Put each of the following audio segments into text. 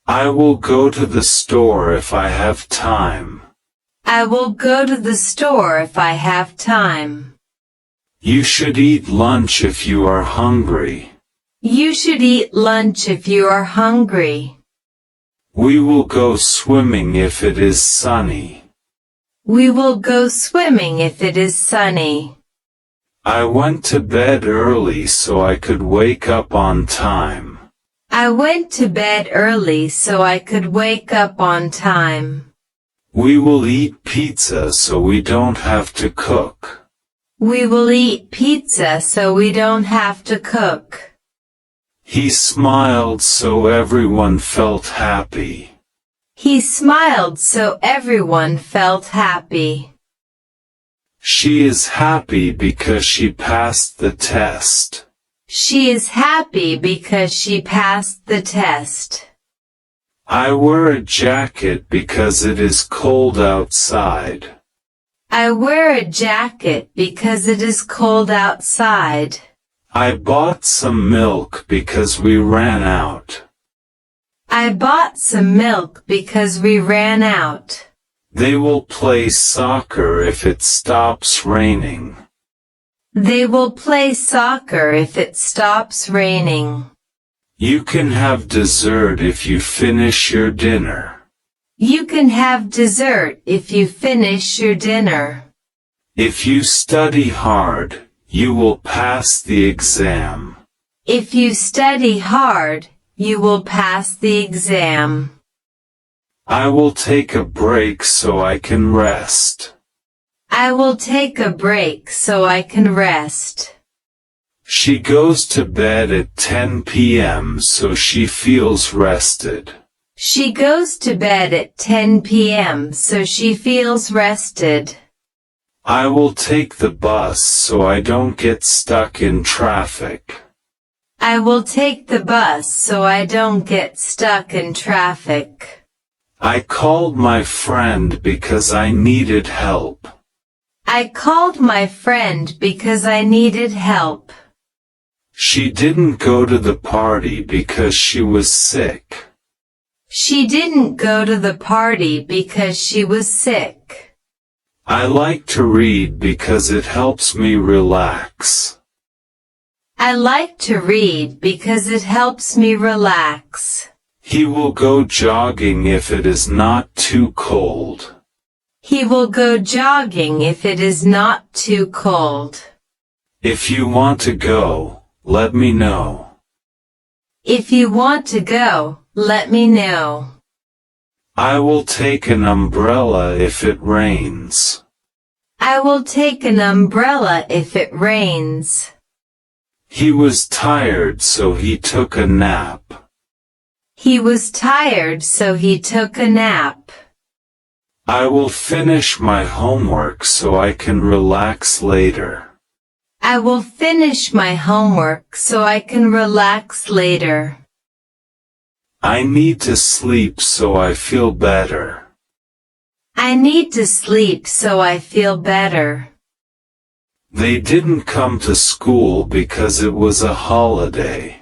I will go to the store if I have time. I will go to the store if I have time. You should eat lunch if you are hungry. You should eat lunch if you are hungry. We will go swimming if it is sunny. We will go swimming if it is sunny. I went to bed early so I could wake up on time. I went to bed early so I could wake up on time. We will eat pizza so we don't have to cook. We will eat pizza so we don't have to cook. He smiled so everyone felt happy. He smiled so everyone felt happy. She is happy because she passed the test. She is happy because she passed the test. I wear a jacket because it is cold outside. I wear a jacket because it is cold outside. I bought some milk because we ran out. I bought some milk because we ran out. They will play soccer if it stops raining. They will play soccer if it stops raining. You can have dessert if you finish your dinner. You can have dessert if you finish your dinner. If you study hard, you will pass the exam. If you study hard, you will pass the exam. I will take a break so I can rest. I will take a break so I can rest. She goes to bed at 10 p.m. so she feels rested. She goes to bed at 10 p.m. so she feels rested. I will take the bus so I don't get stuck in traffic. I will take the bus so I don't get stuck in traffic. I called my friend because I needed help. I called my friend because I needed help. She didn't go to the party because she was sick. She didn't go to the party because she was sick. I like to read because it helps me relax. I like to read because it helps me relax. He will go jogging if it is not too cold. He will go jogging if it is not too cold. If you want to go, let me know. If you want to go, let me know. I will take an umbrella if it rains. I will take an umbrella if it rains. He was tired so he took a nap. He was tired so he took a nap. I will finish my homework so I can relax later. I will finish my homework so I can relax later. I need to sleep so I feel better. I need to sleep so I feel better. They didn't come to school because it was a holiday.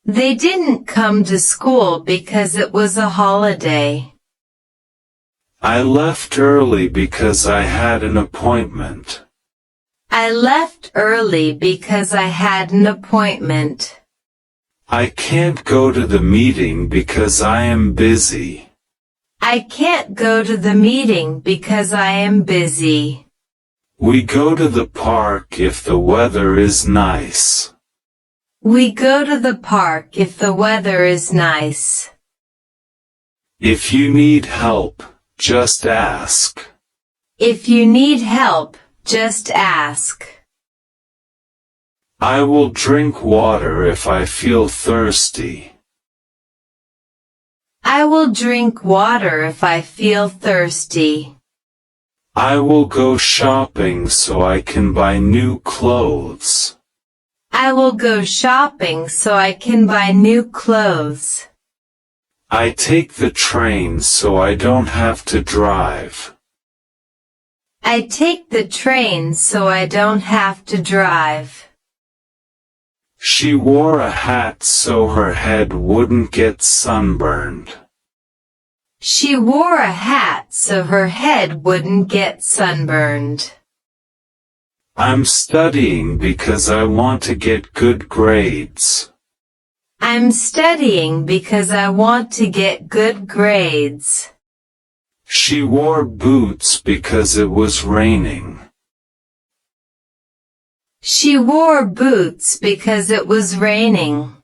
They didn't come to school because it was a holiday. I left early because I had an appointment. I left early because I had an appointment. I can't go to the meeting because I am busy. I can't go to the meeting because I am busy. We go to the park if the weather is nice. We go to the park if the weather is nice. If you need help, just ask. If you need help, just ask. I will drink water if I feel thirsty. I will drink water if I feel thirsty. I will go shopping so I can buy new clothes. I will go shopping so I can buy new clothes. I take the train so I don't have to drive. I take the train so I don't have to drive. She wore a hat so her head wouldn't get sunburned. She wore a hat so her head wouldn't get sunburned. I'm studying because I want to get good grades. I'm studying because I want to get good grades. She wore boots because it was raining. She wore boots because it was raining.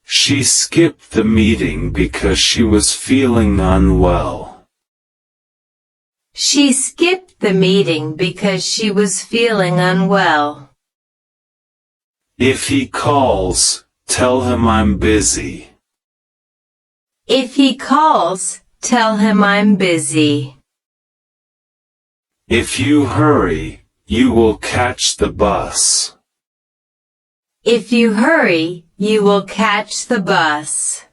She skipped the meeting because she was feeling unwell. She skipped the meeting because she was feeling unwell. If he calls, tell him I'm busy. If he calls, tell him I'm busy. If you hurry, you will catch the bus. If you hurry, you will catch the bus.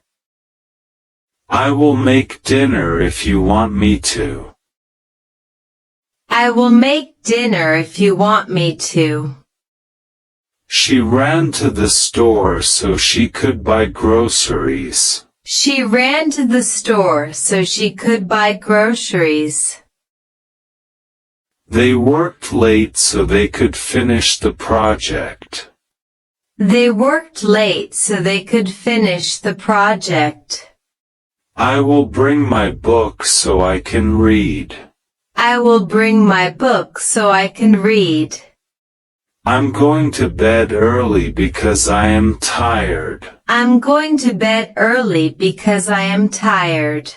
I will make dinner if you want me to. I will make dinner if you want me to. She ran to the store so she could buy groceries. She ran to the store so she could buy groceries. They worked late so they could finish the project. They worked late so they could finish the project. I will bring my book so I can read. I will bring my book so I can read. I'm going to bed early because I am tired. I'm going to bed early because I am tired.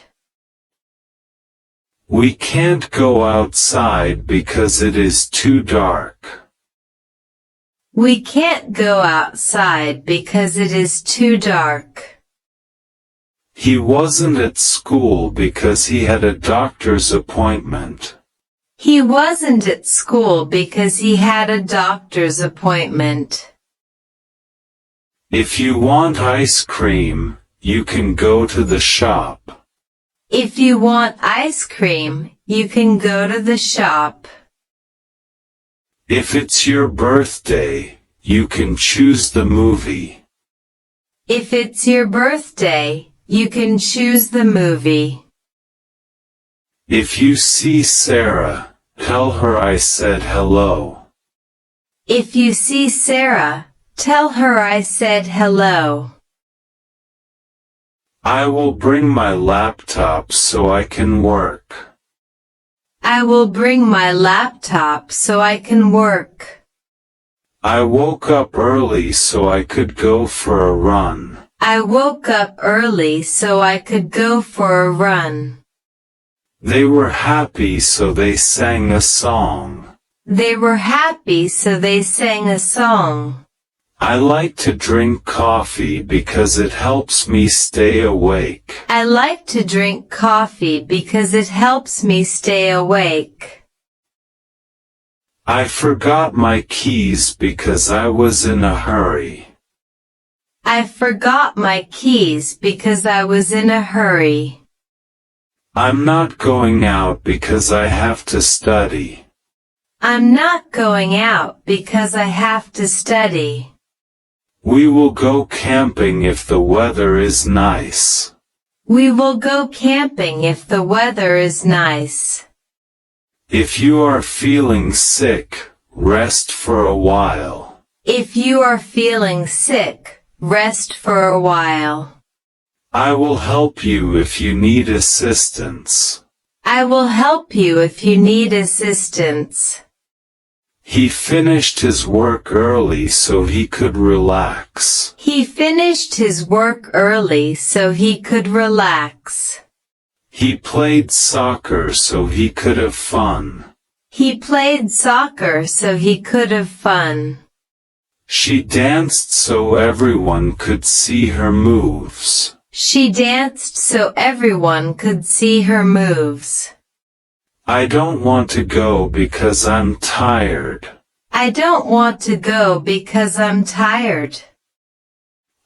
We can't go outside because it is too dark. We can't go outside because it is too dark. He wasn't at school because he had a doctor's appointment. He wasn't at school because he had a doctor's appointment. If you want ice cream, you can go to the shop. If you want ice cream, you can go to the shop. If it's your birthday, you can choose the movie. If it's your birthday, you can choose the movie. If you see Sarah, tell her I said hello. If you see Sarah, tell her I said hello. I will bring my laptop so I can work. I will bring my laptop so I can work. I woke up early so I could go for a run. I woke up early so I could go for a run. They were happy so they sang a song. They were happy so they sang a song. I like to drink coffee because it helps me stay awake. I like to drink coffee because it helps me stay awake. I forgot my keys because I was in a hurry. I forgot my keys because I was in a hurry. I'm not going out because I have to study. I'm not going out because I have to study. We will go camping if the weather is nice. We will go camping if the weather is nice. If you are feeling sick, rest for a while. If you are feeling sick, rest for a while. I will help you if you need assistance. I will help you if you need assistance. He finished his work early so he could relax. He finished his work early so he could relax. He played soccer so he could have fun. He played soccer so he could have fun. She danced so everyone could see her moves. She danced so everyone could see her moves. I don't want to go because I'm tired. I don't want to go because I'm tired.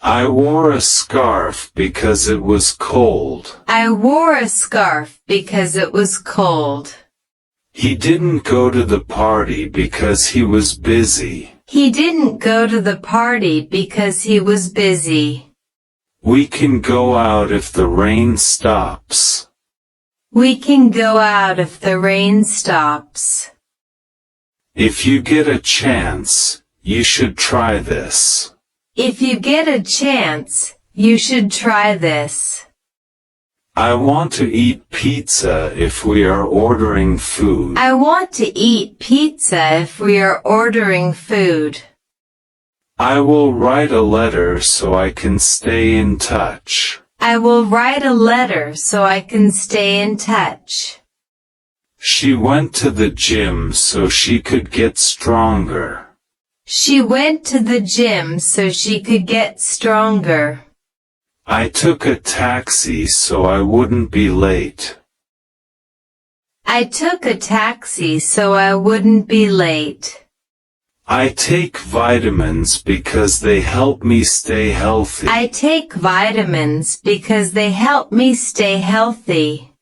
I wore a scarf because it was cold. I wore a scarf because it was cold. He didn't go to the party because he was busy. He didn't go to the party because he was busy. We can go out if the rain stops. We can go out if the rain stops. If you get a chance, you should try this. If you get a chance, you should try this. I want to eat pizza if we are ordering food. I want to eat pizza if we are ordering food. I will write a letter so I can stay in touch. I will write a letter so I can stay in touch. She went to the gym so she could get stronger. She went to the gym so she could get stronger. I took a taxi so I wouldn't be late. I took a taxi so I wouldn't be late. I take vitamins because they help me stay healthy. I take vitamins because they help me stay healthy.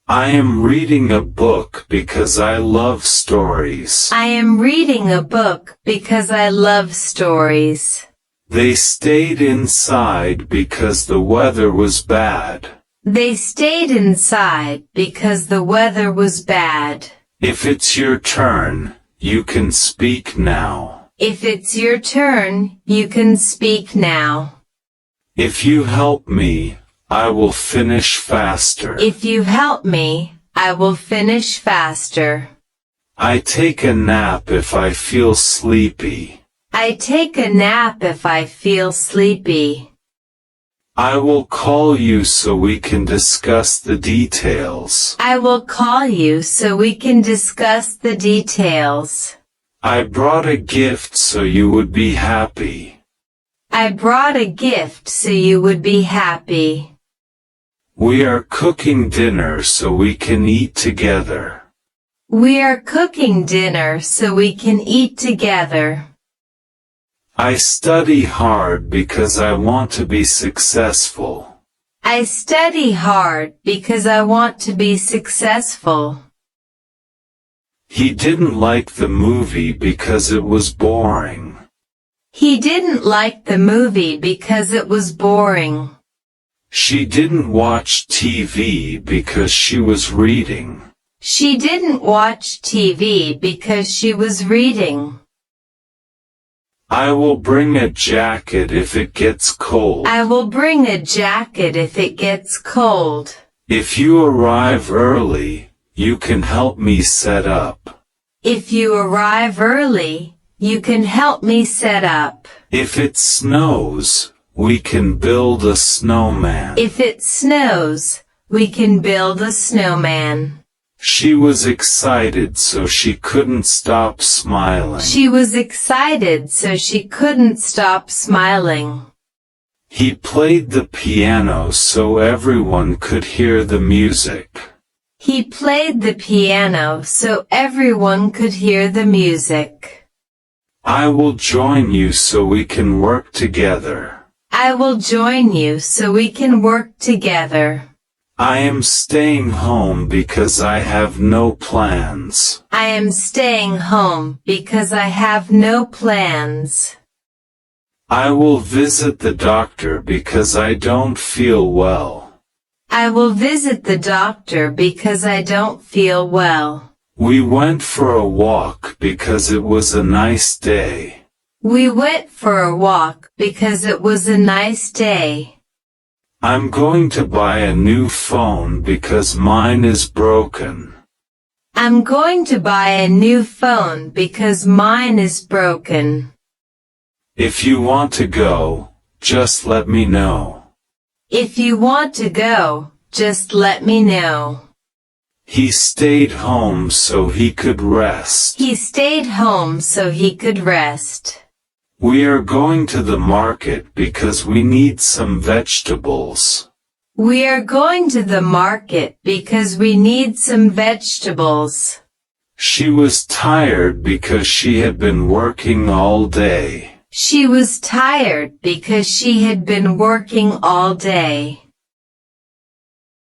I am reading a book because I love stories. I am reading a book because I love stories. They stayed inside because the weather was bad. They stayed inside because the weather was bad. If it's your turn, you can speak now. If it's your turn, you can speak now. If you help me, I will finish faster. If you help me, I will finish faster. I take a nap if I feel sleepy. I take a nap if I feel sleepy. I will call you so we can discuss the details. I will call you so we can discuss the details. I brought a gift so you would be happy. I brought a gift so you would be happy. We are cooking dinner so we can eat together. We are cooking dinner so we can eat together. I study hard because I want to be successful. I study hard because I want to be successful. He didn't like the movie because it was boring. He didn't like the movie because it was boring. She didn't watch TV because she was reading. She didn't watch TV because she was reading. I will bring a jacket if it gets cold. I will bring a jacket if it gets cold. If you arrive early, you can help me set up. If you arrive early, you can help me set up. If it snows, we can build a snowman. If it snows, we can build a snowman. She was excited so she couldn't stop smiling. She was excited so she couldn't stop smiling. He played the piano so everyone could hear the music. He played the piano so everyone could hear the music. I will join you so we can work together. I will join you so we can work together. I am staying home because I have no plans. I am staying home because I have no plans. I will visit the doctor because I don't feel well. I will visit the doctor because I don't feel well. We went for a walk because it was a nice day. We went for a walk because it was a nice day. I'm going to buy a new phone because mine is broken. I'm going to buy a new phone because mine is broken. If you want to go, just let me know. If you want to go, just let me know. He stayed home so he could rest. He stayed home so he could rest. We are going to the market because we need some vegetables. We are going to the market because we need some vegetables. She was tired because she had been working all day. She was tired because she had been working all day.